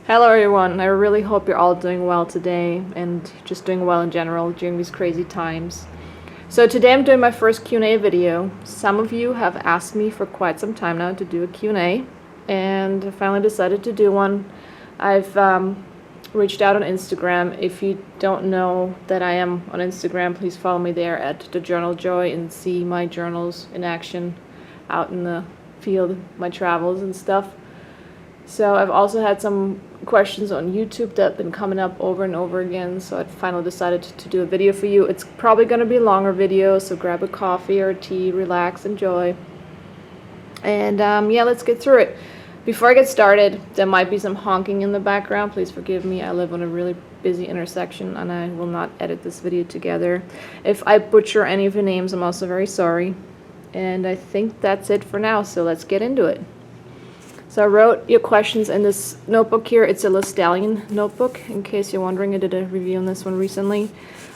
Hello everyone, I really hope you're all doing well today and just doing well in general during these crazy times. So today I'm doing my first Q&A video. Some of you have asked me for quite some time now to do a Q&A, and I finally decided to do one. I've reached out on Instagram. If you don't know that I am on Instagram, please follow me there at The Journal Joy and see my journals in action out in the field, my travels and stuff. So I've also had some questions on YouTube that have been coming up over and over again, so I finally decided to do a video for you. It's probably going to be a longer video, so grab a coffee or a tea, relax, enjoy. And yeah, let's get through it. Before I get started, there might be some honking in the background. Please forgive me. I live on a really busy intersection and I will not edit this video together. If I butcher any of the names, I'm also very sorry. And I think that's it for now, so let's get into it. So I wrote your questions in this notebook here. It's a Stallion notebook, in case you're wondering. I did a review on this one recently.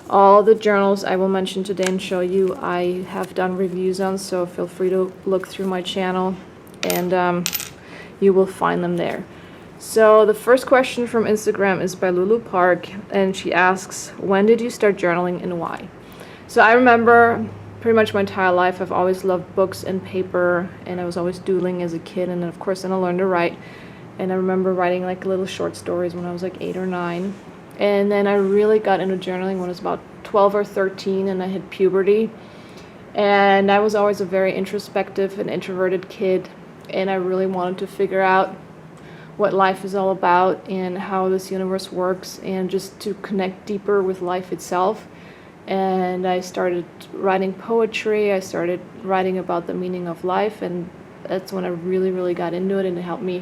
All the journals I will mention today and show you I have done reviews on, so feel free to look through my channel and you will find them there. So the first question from Instagram is by Lulu Park, and she asks, when did you start journaling and why? So I remember pretty much my entire life I've always loved books and paper, and I was always doodling as a kid, and then of course then I learned to write, and I remember writing like little short stories when I was like 8 or 9, and then I really got into journaling when I was about 12 or 13 and I hit puberty. And I was always a very introspective and introverted kid, and I really wanted to figure out what life is all about and how this universe works, and just to connect deeper with life itself. And I started writing poetry, I started writing about the meaning of life, and that's when I really got into it, and it helped me,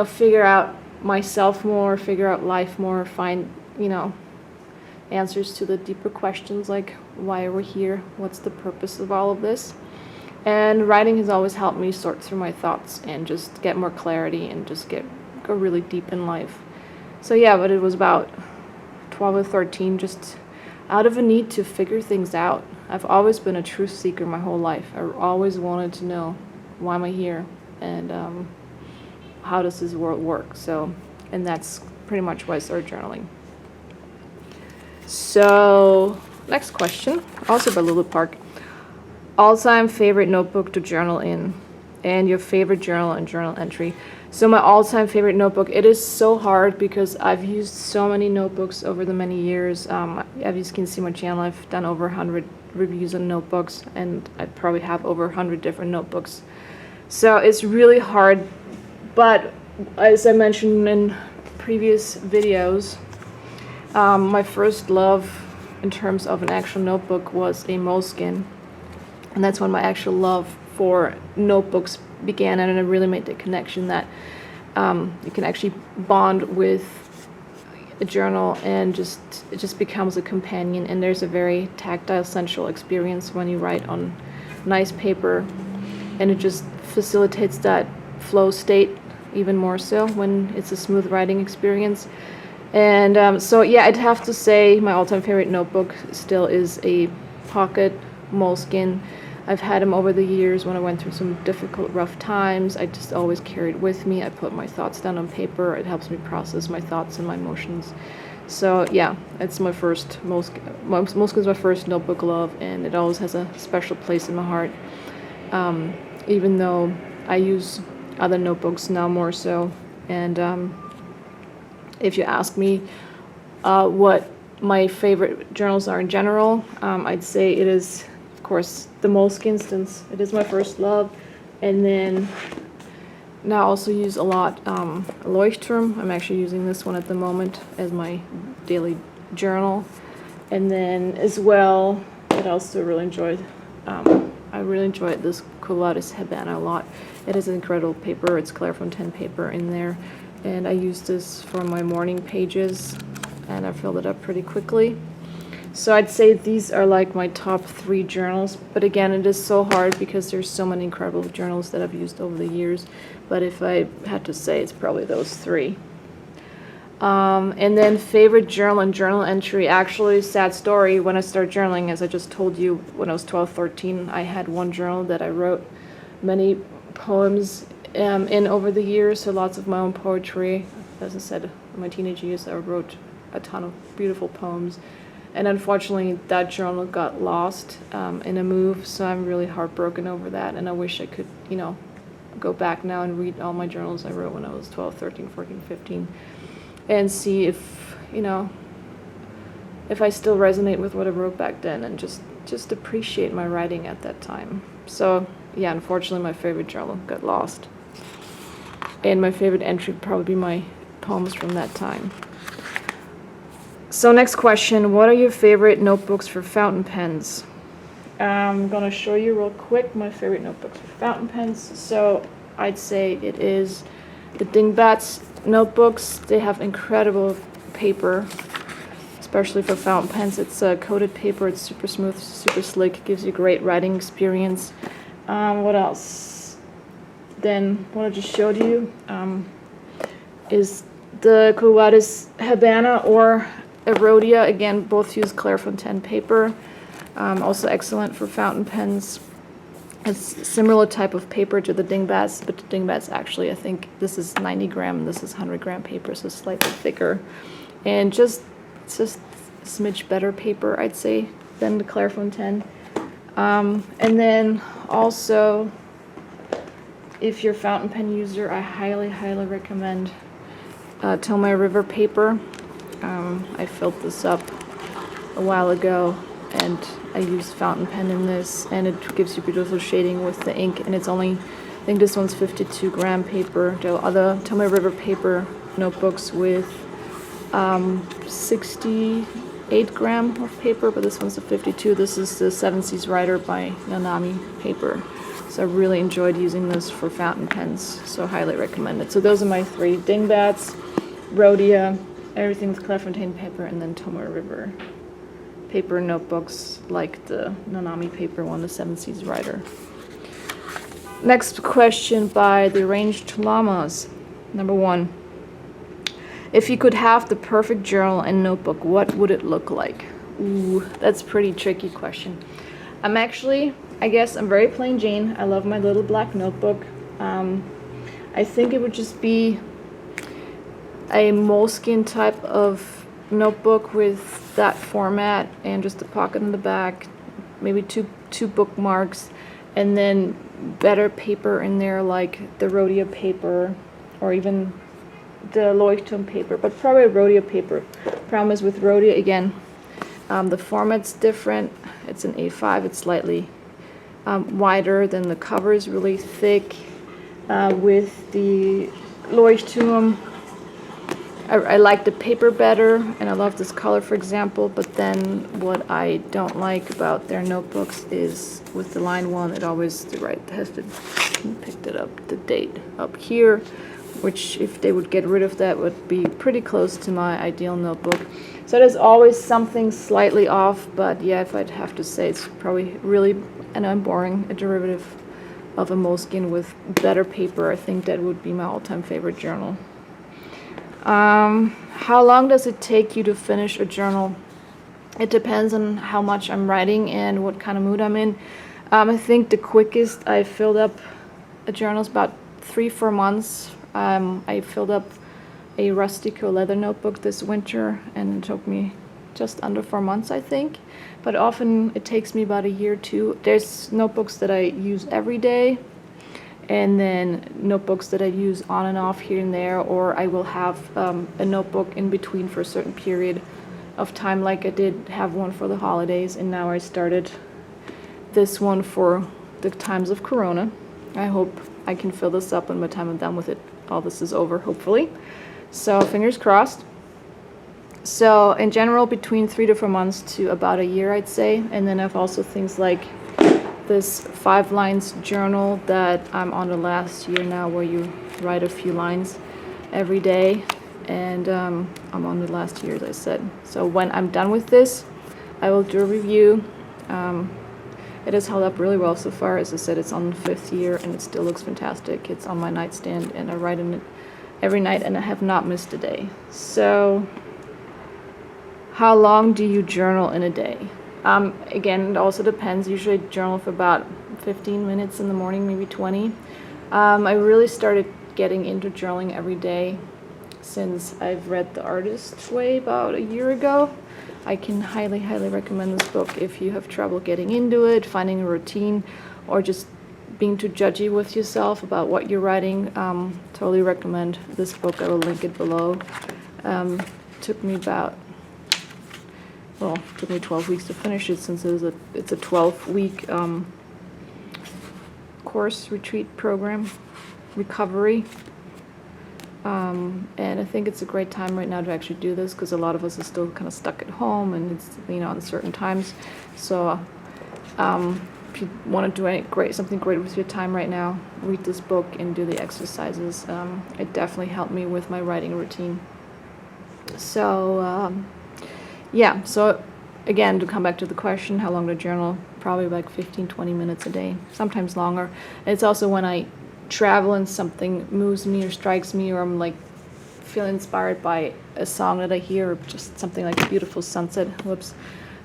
figure out myself more, figure out life more, find, answers to the deeper questions like why are we here, what's the purpose of all of this. And writing has always helped me sort through my thoughts and just get more clarity and just go really deep in life. So yeah, but it was about 12 or 13, just out of a need to figure things out. I've always been a truth seeker my whole life. I always wanted to know, why am I here, and how does this world work? So, and that's pretty much why I started journaling. So, next question, also by Lulu Park. All-time favorite notebook to journal in, and your favorite journal and journal entry. So my all-time favorite notebook, it is so hard because I've used so many notebooks over the many years. As you can see my channel, I've done over 100 reviews on notebooks, and I probably have over 100 different notebooks. So it's really hard, but as I mentioned in previous videos, my first love in terms of an actual notebook was a Moleskine, and that's when my actual love for notebooks began, and I really made the connection that you can actually bond with a journal, and it just becomes a companion, and there's a very tactile, sensual experience when you write on nice paper, and it just facilitates that flow state even more so when it's a smooth writing experience. And so yeah, I'd have to say my all-time favorite notebook still is a pocket Moleskine. I've had them over the years when I went through some difficult, rough times. I just always carry it with me. I put my thoughts down on paper. It helps me process my thoughts and my emotions. So yeah, it's my first, Moleskine's my first notebook love, and it always has a special place in my heart. Even though I use other notebooks now more so. And if you ask me what my favorite journals are in general, I'd say it is, of course, the Moleskine, since it is my first love. And then now I also use a lot Leuchtturm. I'm actually using this one at the moment as my daily journal. And then as well, I also really enjoyed this Colares Habana a lot. It is an incredible paper. It's Clairefontaine paper in there, and I use this for my morning pages, and I filled it up pretty quickly. So I'd say these are like my top 3 journals, but again, it is so hard because there's so many incredible journals that I've used over the years, but if I had to say, it's probably those 3. And then favorite journal and journal entry. Actually, sad story, when I started journaling, as I just told you, when I was 12, 13, I had one journal that I wrote many poems in over the years, so lots of my own poetry. as I said, in my teenage years, I wrote a ton of beautiful poems. And unfortunately, that journal got lost in a move, so I'm really heartbroken over that. And I wish I could, you know, go back now and read all my journals I wrote when I was 12, 13, 14, 15, and see if, you know, if I still resonate with what I wrote back then, and just appreciate my writing at that time. So yeah, unfortunately, my favorite journal got lost. And my favorite entry would probably be my poems from that time. So next question, what are your favorite notebooks for fountain pens? I'm gonna show you real quick my favorite notebooks for fountain pens. So I'd say it is the Dingbats notebooks. They have incredible paper, especially for fountain pens. It's coated paper, it's super smooth, super slick, gives you great writing experience. What else? Then what I just showed you is the Cuadis Habana or Erodia. Again, both use Clairefontaine paper. Also excellent for fountain pens. It's a similar type of paper to the Dingbats, but the Dingbats actually, I think this is 90 gram and this is 100 gram paper, so slightly thicker. And it's just a smidge better paper, I'd say, than the Clairefontaine. And then also, if you're a fountain pen user, I highly, highly recommend Tomoe River paper. I filled this up a while ago, and I used fountain pen in this, and it gives you beautiful shading with the ink, and it's only, I think this one's 52 gram paper. There are other Tomoe River paper notebooks with 68 gram of paper, but this one's a 52. This is the Seven Seas Rider by Nanami paper. So I really enjoyed using this for fountain pens, so highly recommend it. So those are my three: Dingbats, Rhodia, everything with Clairefontaine paper, and then Tomoe River paper notebooks like the Nanami paper one, the Seven Seas Rider. Next question by the Arranged Llamas. Number 1. If you could have the perfect journal and notebook, what would it look like? Ooh, that's a pretty tricky question. I guess I'm very plain Jane. I love my little black notebook. I think it would just be a moleskin type of notebook with that format and just a pocket in the back, maybe two bookmarks, and then better paper in there like the Rhodia paper or even the Leuchtturm paper, but probably Rhodia paper. Problem is with Rhodia, again, the format's different. It's an A5, it's slightly wider, than the cover is really thick. With the Leuchtturm, I like the paper better, and I love this color, for example, but then what I don't like about their notebooks is with the line 1, it always, has to picked it up, the date up here, which if they would get rid of that would be pretty close to my ideal notebook. So there's always something slightly off, but yeah, if I'd have to say, it's probably really, and I'm boring, a derivative of a moleskin with better paper. I think that would be my all-time favorite journal. How long does it take you to finish a journal? It depends on how much I'm writing and what kind of mood I'm in. I think the quickest I filled up a journal is about 3-4 months. I filled up a Rustico leather notebook this winter, and it took me just under 4 months, I think. But often it takes me about a year or two. There's notebooks that I use every day, and then notebooks that I use on and off here and there, or I will have a notebook in between for a certain period of time, like I did have one for the holidays, and now I started this one for the times of Corona. I hope I can fill this up, and by the time I'm done with it, all this is over, hopefully. So fingers crossed. So in general, between 3 to 4 months to about a year, I'd say. And then I've also things like this 5 lines journal that I'm on the last year now, where you write a few lines every day. And I'm on the last year, as I said. So when I'm done with this, I will do a review. It has held up really well so far. As I said, it's on the 5th year and it still looks fantastic. It's on my nightstand and I write in it every night, and I have not missed a day. So how long do you journal in a day? Again, it also depends. Usually I journal for about 15 minutes in the morning, maybe 20. I really started getting into journaling every day since I've read The Artist's Way about a year ago. I can highly, highly recommend this book if you have trouble getting into it, finding a routine, or just being too judgy with yourself about what you're writing. Totally recommend this book. I will link it below. Took me 12 weeks to finish it, since it's a 12-week course retreat program, recovery. And I think it's a great time right now to actually do this, because a lot of us are still kind of stuck at home, and it's, uncertain times. So if you want to do something great with your time right now, read this book and do the exercises. It definitely helped me with my writing routine. So yeah, so again, to come back to the question, how long to journal? Probably like 15-20 minutes a day, sometimes longer. And it's also when I travel and something moves me or strikes me, or I'm like feel inspired by a song that I hear, or just something like a beautiful sunset,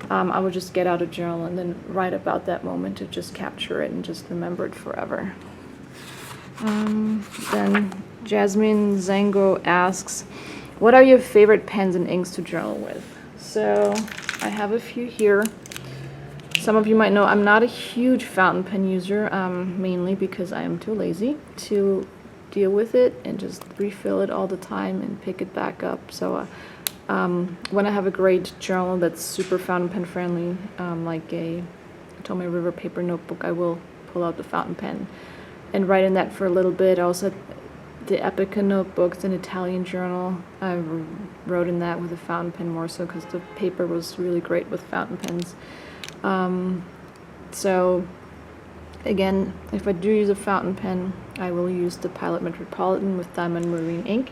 I would just get out a journal and then write about that moment to just capture it and just remember it forever. Then Jasmine Zango asks, what are your favorite pens and inks to journal with? So I have a few here. Some of you might know I'm not a huge fountain pen user, mainly because I am too lazy to deal with it and just refill it all the time and pick it back up. So when I have a great journal that's super fountain pen friendly, like a Tomoe River paper notebook, I will pull out the fountain pen and write in that for a little bit. Also, the Epica notebook, it's an Italian journal. I wrote in that with a fountain pen more so because the paper was really great with fountain pens. So again, if I do use a fountain pen, I will use the Pilot Metropolitan with Diamond Marine ink.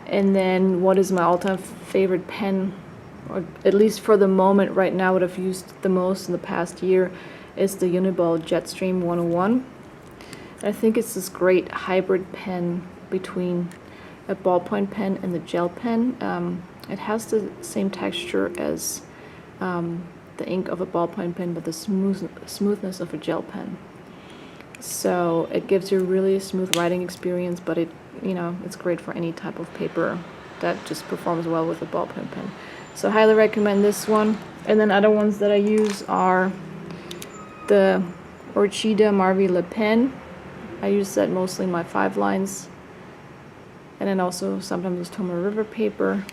And then what is my all-time favorite pen, or at least for the moment right now, what I've used the most in the past year, is the Uniball Jetstream 101. I think it's this great hybrid pen between a ballpoint pen and the gel pen. It has the same texture as the ink of a ballpoint pen, but the smoothness of a gel pen. So it gives you a really smooth writing experience, but it's great for any type of paper that just performs well with a ballpoint pen. So I highly recommend this one. And then other ones that I use are the Orchida Marvi Le Pen. I use that mostly in my 5 lines. And then also sometimes it's Tomoe River paper.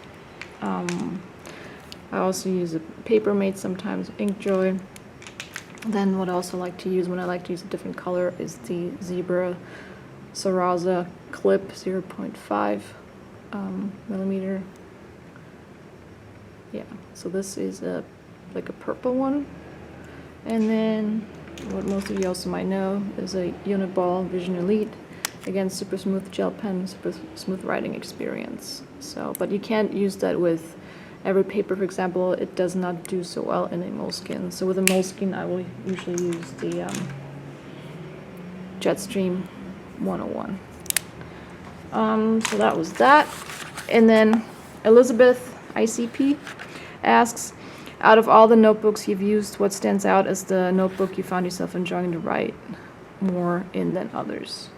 I also use a Papermate sometimes, Inkjoy. Then what I also like to use when I like to use a different color is the Zebra Sarraza Clip 0.5 millimeter. Yeah, so this is like a purple one. And then what most of you also might know is a Uniball Vision Elite. Again, super smooth gel pen, super smooth writing experience. So, but you can't use that with every paper. For example, it does not do so well in a Moleskine. So with a Moleskine, I will usually use the Jetstream 101. So that was that. And then Elizabeth ICP asks, out of all the notebooks you've used, what stands out as the notebook you found yourself enjoying to write more in than others?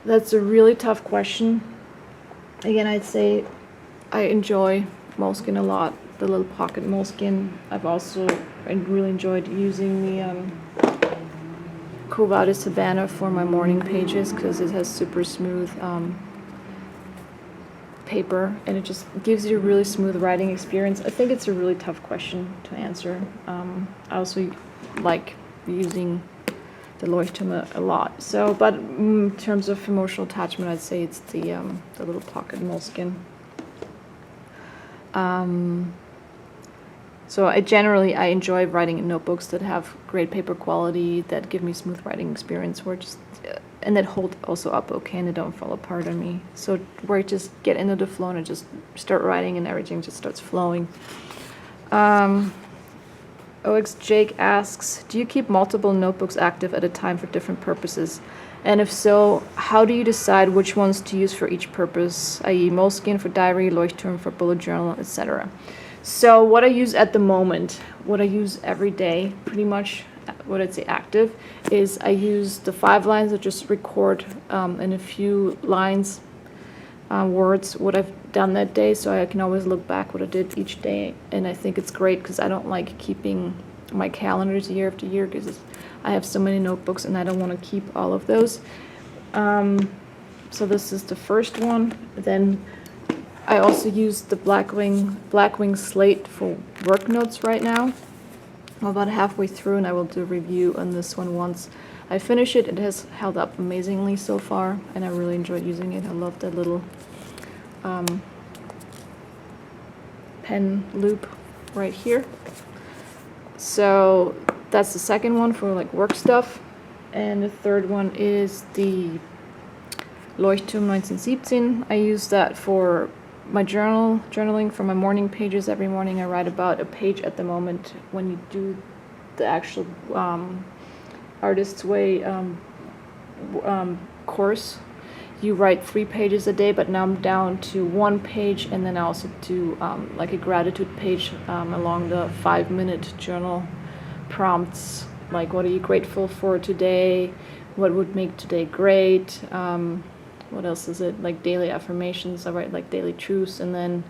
That's a really tough question. Again, I'd say I enjoy Moleskine a lot, the little pocket Moleskine. I've also really enjoyed using the Quo Vadis Havana for my morning pages because it has super smooth paper and it just gives you a really smooth writing experience. I think it's a really tough question to answer. I also like using the Leuchtturm a lot. So, but in terms of emotional attachment, I'd say it's the little pocket Moleskine. So I enjoy writing in notebooks that have great paper quality, that give me smooth writing experience, and that hold also up okay and they don't fall apart on me. So where I just get into the flow and I just start writing and everything just starts flowing. OX Jake asks, do you keep multiple notebooks active at a time for different purposes? And if so, how do you decide which ones to use for each purpose, i.e. Moleskine for diary, Leuchtturm for bullet journal, etc.? So what I use at the moment, what I use every day, pretty much what I'd say active, is I use the 5 lines that just record in a few lines words, what I've done that day, so I can always look back what I did each day. And I think it's great because I don't like keeping my calendars year after year because I have so many notebooks and I don't want to keep all of those. So this is the first one. Then I also use the Blackwing slate for work notes right now. I'm about halfway through and I will do a review on this one once I finish it. It has held up amazingly so far and I really enjoyed using it. I love that little pen loop right here. So that's the second one for like work stuff. And the third one is the Leuchtturm 1917. I use that for my journaling for my morning pages. Every morning I write about a page at the moment. When you do the actual Artist's Way course, you write 3 pages a day, but now I'm down to 1 page, and then I also do like a gratitude page along the 5-minute journal prompts, like what are you grateful for today, what would make today great, what else is it, like daily affirmations. I write like daily truths, and then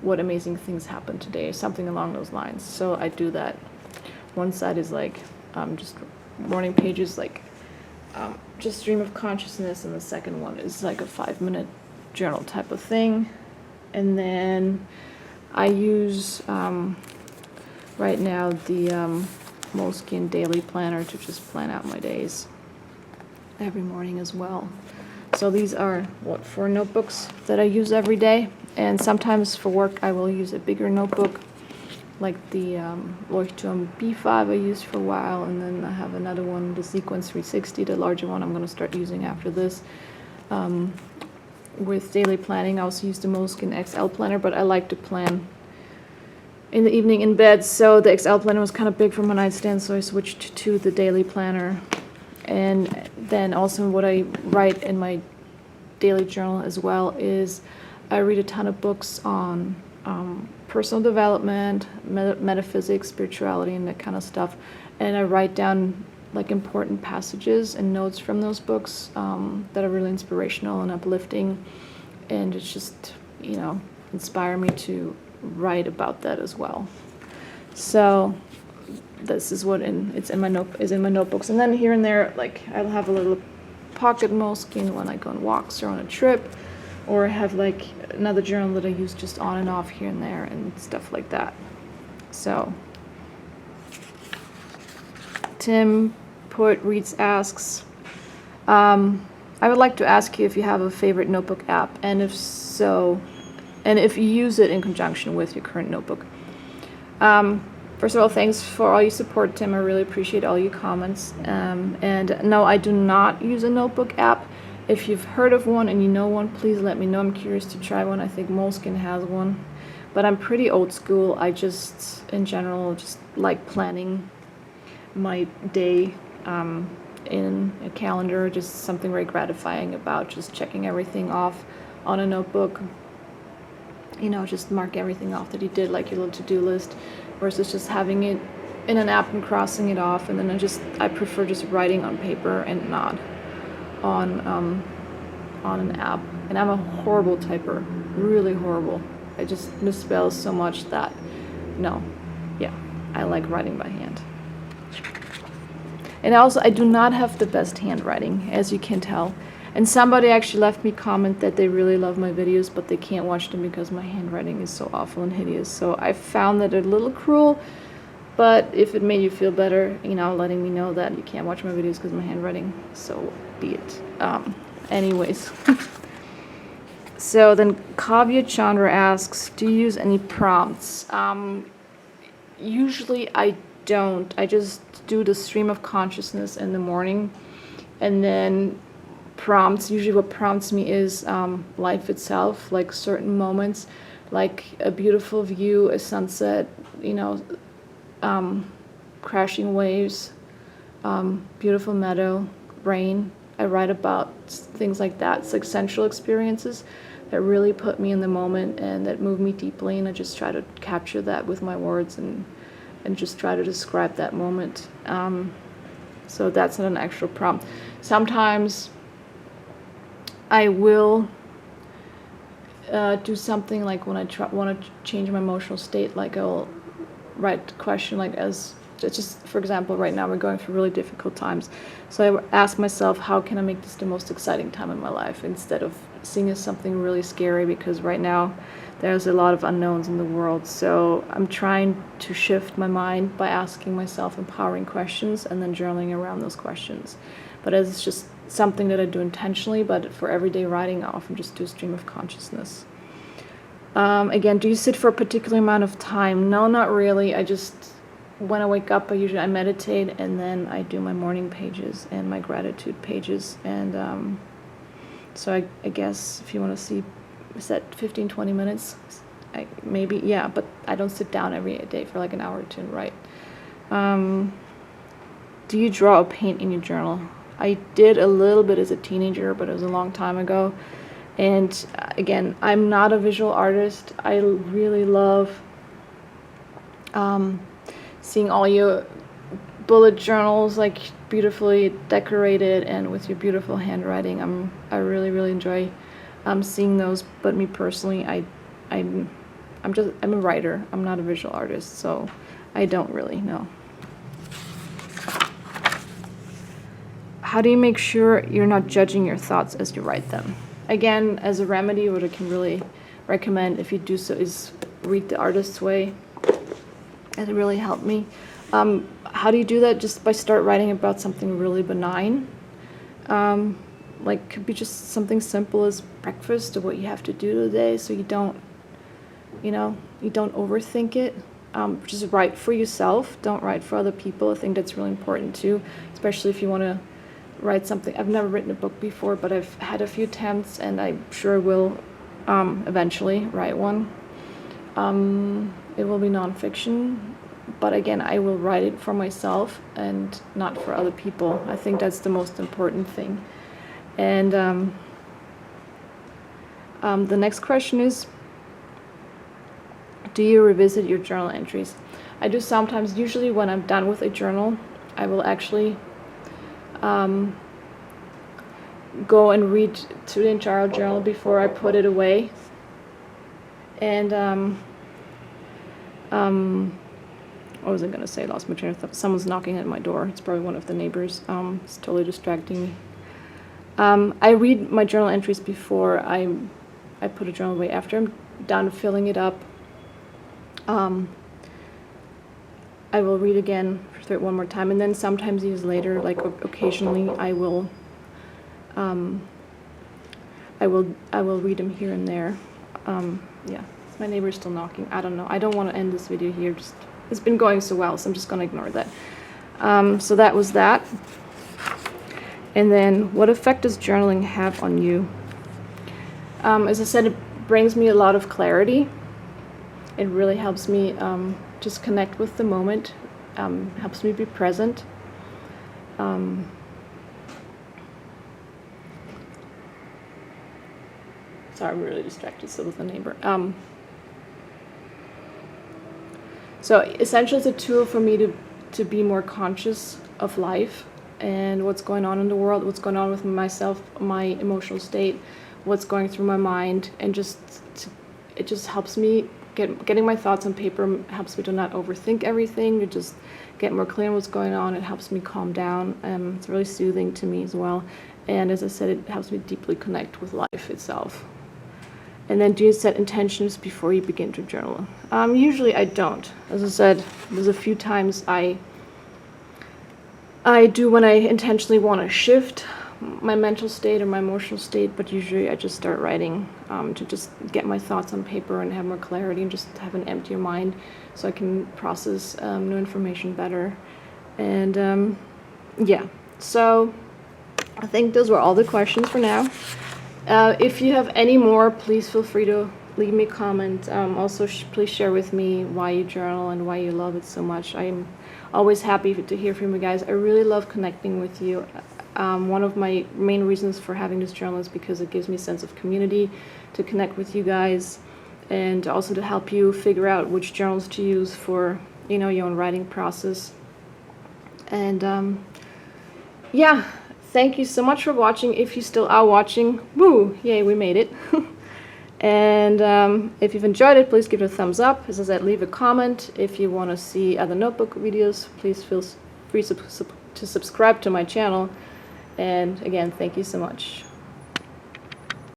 what amazing things happened today, something along those lines. So I do that. One side is like just morning pages, like just stream of consciousness, and the second one is like a 5-minute journal type of thing. And then I use right now the Moleskine daily planner to just plan out my days every morning as well. So these are 4 notebooks that I use every day, and sometimes for work I will use a bigger notebook, like the Leuchtturm B5 I used for a while, and then I have another one, the Sequence 360, the larger one I'm going to start using after this. With daily planning I also use the Moleskine XL planner, but I like to plan in the evening in bed, so the XL planner was kind of big for my nightstand, so I switched to the daily planner. And then also what I write in my daily journal as well is I read a ton of books on personal development, metaphysics, spirituality, and that kind of stuff. And I write down like important passages and notes from those books that are really inspirational and uplifting. And it's just, you know, inspire me to write about that as well. So this is what is in my notebooks. And then here and there, like I'll have a little pocket Moleskine when I go on walks or on a trip, or I have like another journal that I use just on and off here and there and stuff like that. So Tim asks, I would like to ask you if you have a favorite notebook app, and if so, and if you use it in conjunction with your current notebook. First of all, thanks for all your support, Tim. I really appreciate all your comments. And no, I do not use a notebook app. If you've heard of one and you know one, please let me know. I'm curious to try one. I think Moleskine has one. But I'm pretty old school. I just, in general, just like planning my day in a calendar. Just something very gratifying about just checking everything off on a notebook. You know, just mark everything off that you did, like your little to-do list, versus just having it in an app and crossing it off. And then I prefer just writing on paper and not on an app. And I'm a horrible typer, really horrible. I just misspell so much that, no, yeah, I like writing by hand. And also, I do not have the best handwriting, as you can tell. And somebody actually left me a comment that they really love my videos, but they can't watch them because my handwriting is so awful and hideous. So I found that a little cruel, but if it made you feel better, you know, letting me know that you can't watch my videos because of my handwriting, so be it. Anyways. So then Kavya Chandra asks, do you use any prompts? Usually I don't. I just do the stream of consciousness in the morning, and then prompts, usually what prompts me is life itself, like certain moments, like a beautiful view, a sunset, you know, crashing waves, beautiful meadow, rain. I write about things like that. It's like sensual experiences that really put me in the moment and that move me deeply, and I just try to capture that with my words and just try to describe that moment. So that's not an actual prompt. Sometimes I will do something like when I want to change my emotional state, like I'll write the question like as just for example, right now we're going through really difficult times, so I ask myself, how can I make this the most exciting time in my life, instead of seeing it as something really scary, because right now there's a lot of unknowns in the world. So I'm trying to shift my mind by asking myself empowering questions and then journaling around those questions. But it's just something that I do intentionally, but for everyday writing I often just do stream of consciousness. Again, do you sit for a particular amount of time? No, not really. I just, when I wake up, I meditate, and then I do my morning pages and my gratitude pages. And so I guess if you want to see, is that 15-20 minutes? Maybe, yeah, but I don't sit down every day for like an hour or two and write. Do you draw or paint in your journal? I did a little bit as a teenager, but it was a long time ago. And again, I'm not a visual artist. I really love seeing all your bullet journals like beautifully decorated and with your beautiful handwriting. I really enjoy seeing those. But me personally, I'm a writer. I'm not a visual artist, so I don't really know. How do you make sure you're not judging your thoughts as you write them? Again, as a remedy, what I can really recommend if you do so is read The Artist's Way. It really helped me. How do you do that? Just by start writing about something really benign. Like could be just something simple as breakfast or what you have to do today, so you don't overthink it. Just write for yourself. Don't write for other people. I think that's really important too, especially if you want to write something. I've never written a book before, but I've had a few attempts, and I sure will eventually write one. It will be nonfiction, but again, I will write it for myself and not for other people. I think that's the most important thing. And the next question is, do you revisit your journal entries? I do sometimes. Usually when I'm done with a journal, I will actually go and read through the entire journal before I put it away. And what was I going to say? I lost my train of thought. Someone's knocking at my door. It's probably one of the neighbors. It's totally distracting me. I read my journal entries before I put a journal away. After I'm done filling it up, I will read again through it one more time, and then sometimes years later, like occasionally, I will read them here and there. Yeah, my neighbor's still knocking. I don't know. I don't want to end this video here. Just it's been going so well, so I'm just gonna ignore that. So that was that. And then, what effect does journaling have on you? As I said, it brings me a lot of clarity. It really helps me just connect with the moment, helps me be present. Sorry, I'm really distracted still with the neighbor. So essentially it's a tool for me to be more conscious of life and what's going on in the world, what's going on with myself, my emotional state, what's going through my mind, and it just helps me getting my thoughts on paper helps me to not overthink everything, to just get more clear on what's going on. It helps me calm down. It's really soothing to me as well. And as I said, it helps me deeply connect with life itself. And then, do you set intentions before you begin to journal? Usually I don't. As I said, there's a few times I do when I intentionally want to shift my mental state or my emotional state, but usually I just start writing to just get my thoughts on paper and have more clarity and just have an emptier mind so I can process new information better. And yeah, so I think those were all the questions for now. If you have any more, please feel free to leave me a comment. Also, please share with me why you journal and why you love it so much. I'm always happy to hear from you guys. I really love connecting with you. One of my main reasons for having this journal is because it gives me a sense of community, to connect with you guys, and also to help you figure out which journals to use for, your own writing process. And yeah, thank you so much for watching. If you still are watching, woo, yay, we made it. And if you've enjoyed it, please give it a thumbs up. As I said, leave a comment. If you want to see other notebook videos, please feel free to subscribe to my channel. And again, thank you so much.